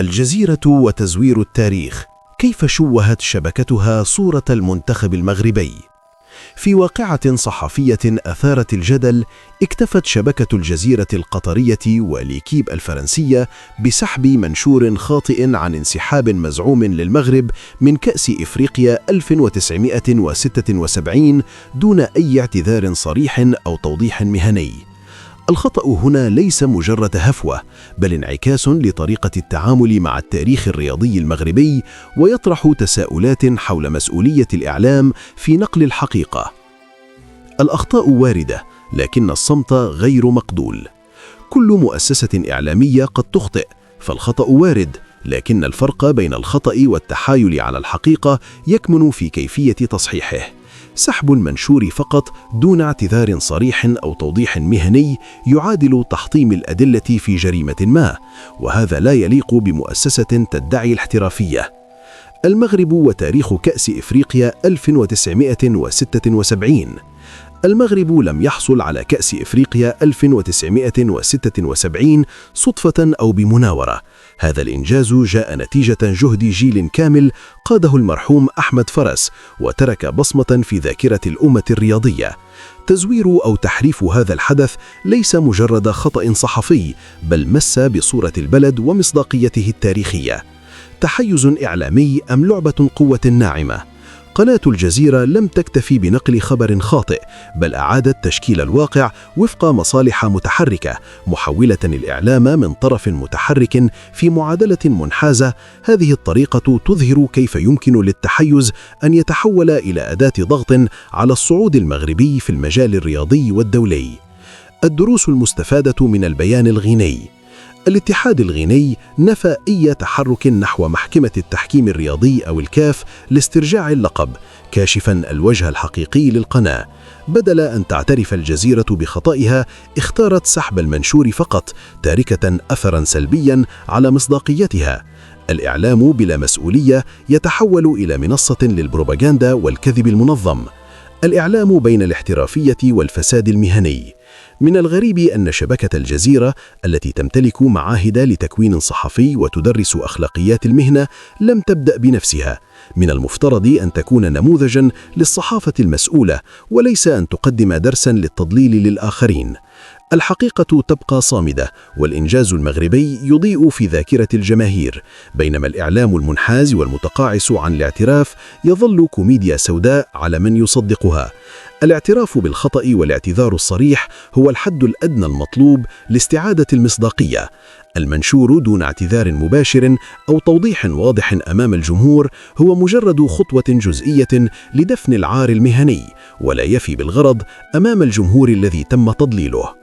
الجزيرة وتزوير التاريخ، كيف شوهت شبكتها صورة المنتخب المغربي؟ في واقعة صحفية أثارت الجدل، اكتفت شبكة الجزيرة القطرية وليكيب الفرنسية بسحب منشور خاطئ عن انسحاب مزعوم للمغرب من كأس إفريقيا 1976 دون أي اعتذار صريح أو توضيح مهني. الخطأ هنا ليس مجرد هفوة، بل انعكاس لطريقة التعامل مع التاريخ الرياضي المغربي، ويطرح تساؤلات حول مسؤولية الإعلام في نقل الحقيقة. الأخطاء واردة، لكن الصمت غير مقبول. كل مؤسسة إعلامية قد تخطئ، فالخطأ وارد، لكن الفرق بين الخطأ والتحايل على الحقيقة يكمن في كيفية تصحيحه. سحب المنشور فقط دون اعتذار صريح أو توضيح مهني يعادل تحطيم الأدلة في جريمة ما، وهذا لا يليق بمؤسسة تدعي الاحترافية. المغرب وتاريخ كأس إفريقيا 1976. المغرب لم يحصل على كأس إفريقيا 1976 صدفة أو بمناورة. هذا الإنجاز جاء نتيجة جهد جيل كامل قاده المرحوم أحمد فرس، وترك بصمة في ذاكرة الأمة الرياضية. تزوير أو تحريف هذا الحدث ليس مجرد خطأ صحفي، بل مس بصورة البلد ومصداقيته التاريخية. تحيز إعلامي أم لعبة قوة ناعمة؟ قناة الجزيرة لم تكتفي بنقل خبر خاطئ، بل أعادت تشكيل الواقع وفق مصالح متحركة، محولة الإعلام من طرف متحرك في معادلة منحازة. هذه الطريقة تظهر كيف يمكن للتحيز أن يتحول إلى أداة ضغط على الصعود المغربي في المجال الرياضي والدولي. الدروس المستفادة من البيان الغيني. الاتحاد الغيني نفى أي تحرك نحو محكمة التحكيم الرياضي أو الكاف لاسترجاع اللقب، كاشفاً الوجه الحقيقي للقناة. بدل أن تعترف الجزيرة بخطئها، اختارت سحب المنشور فقط، تاركة أثراً سلبياً على مصداقيتها. الإعلام بلا مسؤولية يتحول إلى منصة للبروباغندا والكذب المنظم. الإعلام بين الاحترافية والفساد المهني. من الغريب أن شبكة الجزيرة التي تمتلك معاهد لتكوين صحفي وتدرس أخلاقيات المهنة لم تبدأ بنفسها. من المفترض أن تكون نموذجاً للصحافة المسؤولة، وليس أن تقدم درساً للتضليل للآخرين. الحقيقة تبقى صامدة، والإنجاز المغربي يضيء في ذاكرة الجماهير، بينما الإعلام المنحاز والمتقاعس عن الاعتراف يظل كوميديا سوداء على من يصدقها. الاعتراف بالخطأ والاعتذار الصريح هو الحد الأدنى المطلوب لاستعادة المصداقية. المنشور دون اعتذار مباشر أو توضيح واضح أمام الجمهور هو مجرد خطوة جزئية لدفن العار المهني، ولا يفي بالغرض أمام الجمهور الذي تم تضليله.